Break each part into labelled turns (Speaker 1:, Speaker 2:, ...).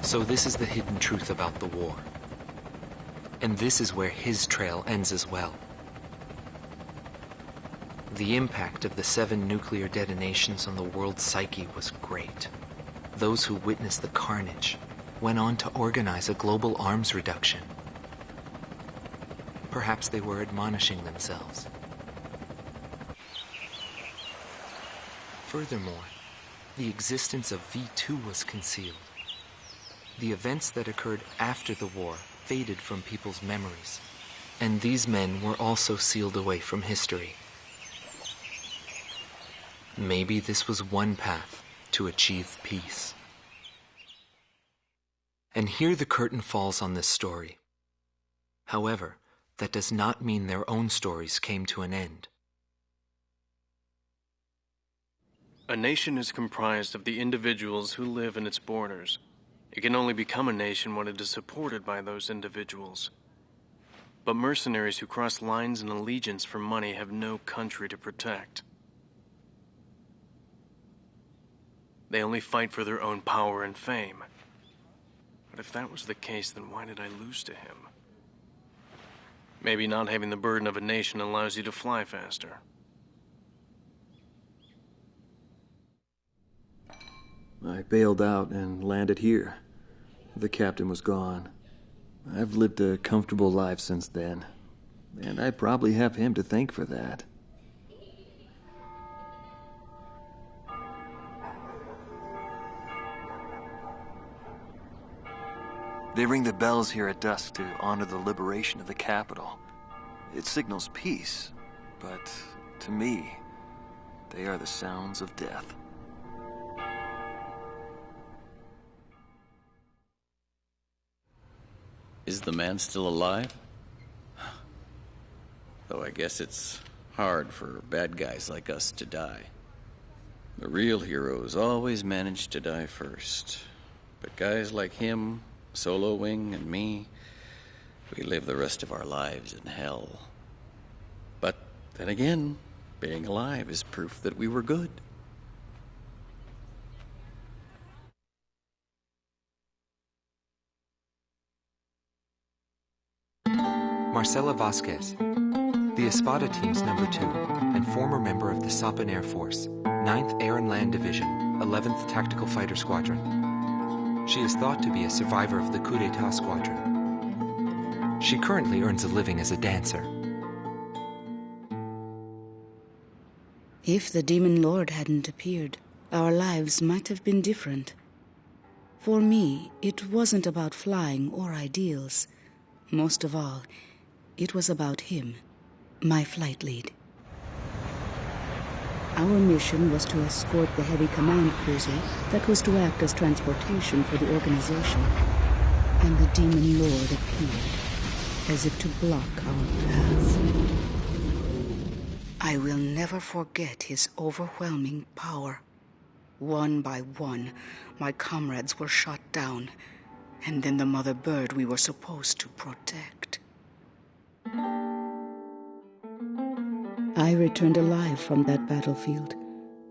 Speaker 1: So this is the hidden truth about the war. And this is where his trail ends as well. The impact of the 7 nuclear detonations on the world's psyche was great. Those who witnessed the carnage went on to organize a global arms reduction. Perhaps they were admonishing themselves. Furthermore, the existence of V2 was concealed. The events that occurred after the war faded from people's memories, and these men were also sealed away from history. Maybe this was one path to achieve peace. And here the curtain falls on this story. However, that does not mean their own stories came to an end.
Speaker 2: A nation is comprised of the individuals who live in its borders. It can only become a nation when it is supported by those individuals. But mercenaries who cross lines in allegiance for money have no country to protect. They only fight for their own power and fame. But if that was the case, then why did I lose to him? Maybe not having the burden of a nation allows you to fly faster.
Speaker 3: I bailed out and landed here. The captain was gone. I've lived a comfortable life since then, and I probably have him to thank for that. They ring the bells here at dusk to honor the liberation of the capital. It signals peace, but to me, they are the sounds of death.
Speaker 4: Is the man still alive? Though I guess it's hard for bad guys like us to die. The real heroes always manage to die first. But guys like him, Solo Wing, and me, we live the rest of our lives in hell. But then again, being alive is proof that we were good.
Speaker 1: Marcela Vasquez, the Espada team's number 2 and former member of the Sapan Air Force, 9th Air and Land Division, 11th Tactical Fighter Squadron. She is thought to be a survivor of the coup d'etat squadron. She currently earns a living as a dancer.
Speaker 5: If the Demon Lord hadn't appeared, our lives might have been different. For me, it wasn't about flying or ideals. Most of all, it was about him, my flight lead. Our mission was to escort the heavy command cruiser that was to act as transportation for the organization. And the Demon Lord appeared, as if to block our path. I will never forget his overwhelming power. One by one, my comrades were shot down, and then the mother bird we were supposed to protect. I returned alive from that battlefield,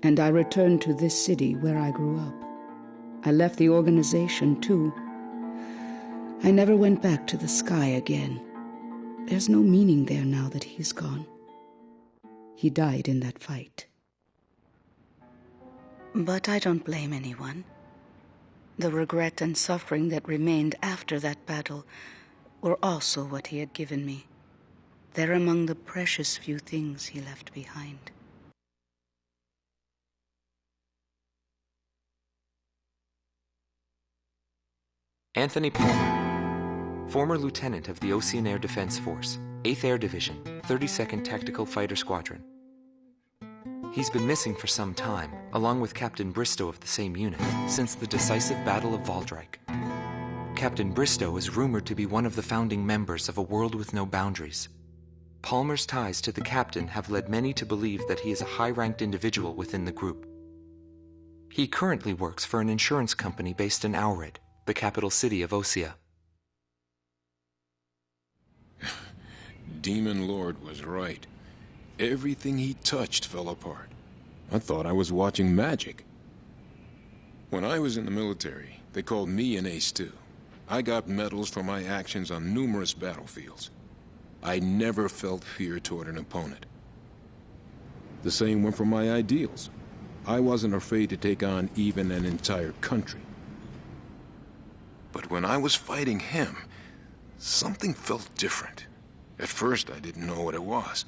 Speaker 5: and I returned to this city where I grew up. I left the organization, too. I never went back to the sky again. There's no meaning there now that he's gone. He died in that fight. But I don't blame anyone. The regret and suffering that remained after that battle were also what he had given me. They're among the precious few things he left behind.
Speaker 1: Anthony Palmer, former lieutenant of the Ocean Air Defense Force, 8th Air Division, 32nd Tactical Fighter Squadron. He's been missing for some time, along with Captain Bristow of the same unit, since the decisive Battle of Valdreich. Captain Bristow is rumored to be one of the founding members of A World with No Boundaries. Palmer's ties to the captain have led many to believe that he is a high-ranked individual within the group. He currently works for an insurance company based in Aurid, the capital city of Osea.
Speaker 6: Demon Lord was right. Everything he touched fell apart. I thought I was watching magic. When I was in the military, they called me an ace too. I got medals for my actions on numerous battlefields. I never felt fear toward an opponent. The same went for my ideals. I wasn't afraid to take on even an entire country. But when I was fighting him, something felt different. At first, I didn't know what it was.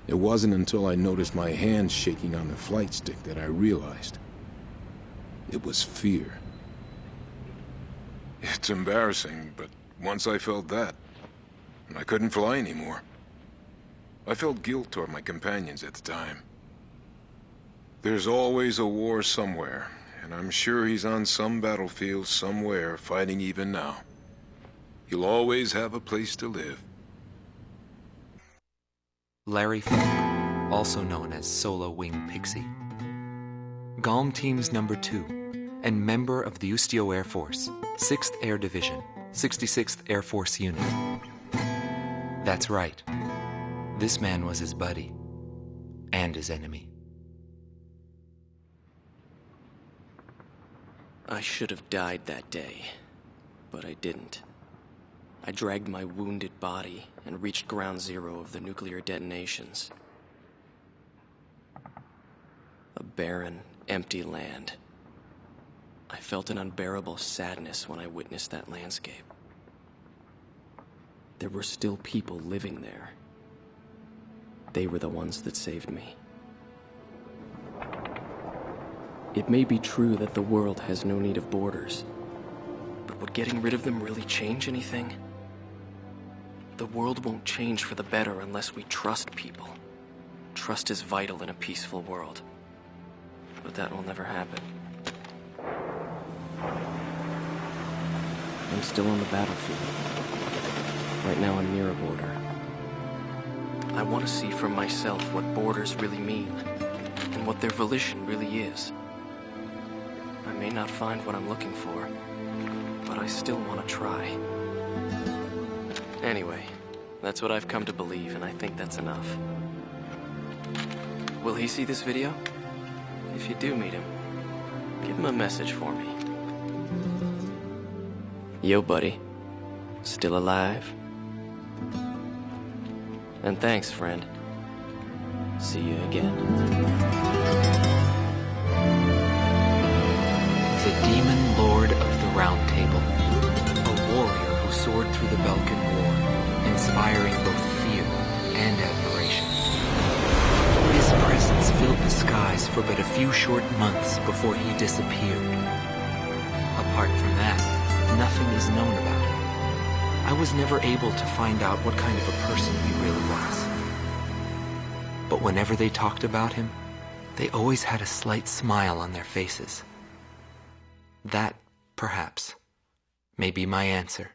Speaker 6: It wasn't until I noticed my hands shaking on the flight stick that I realized. It was fear. It's embarrassing, but once I felt that, I couldn't fly anymore. I felt guilt toward my companions at the time. There's always a war somewhere, and I'm sure he's on some battlefield somewhere fighting even now. He'll always have a place to live.
Speaker 1: Larry Falk, also known as Solo Wing Pixie. GALM Team's number 2, and member of the Ustio Air Force, 6th Air Division, 66th Air Force Unit. That's right. This man was his buddy, and his enemy.
Speaker 7: I should have died that day, but I didn't. I dragged my wounded body and reached ground zero of the nuclear detonations. A barren, empty land. I felt an unbearable sadness when I witnessed that landscape. There were still people living there. They were the ones that saved me. It may be true that the world has no need of borders, but would getting rid of them really change anything? The world won't change for the better unless we trust people. Trust is vital in a peaceful world, but that will never happen. I'm still on the battlefield. Right now I'm near a border. I want to see for myself what borders really mean, and what their volition really is. I may not find what I'm looking for, but I still want to try. Anyway, that's what I've come to believe, and I think that's enough. Will he see this video? If you do meet him, give him a message for me. Yo, buddy. Still alive? And thanks, friend. See you again.
Speaker 1: The Demon Lord of the Round Table. A warrior who soared through the Balkan War, inspiring both fear and admiration. His presence filled the skies for but a few short months before he disappeared. Apart from that, nothing is known about him. I was never able to find out what kind of a person he really was. But whenever they talked about him, they always had a slight smile on their faces. That, perhaps, may be my answer.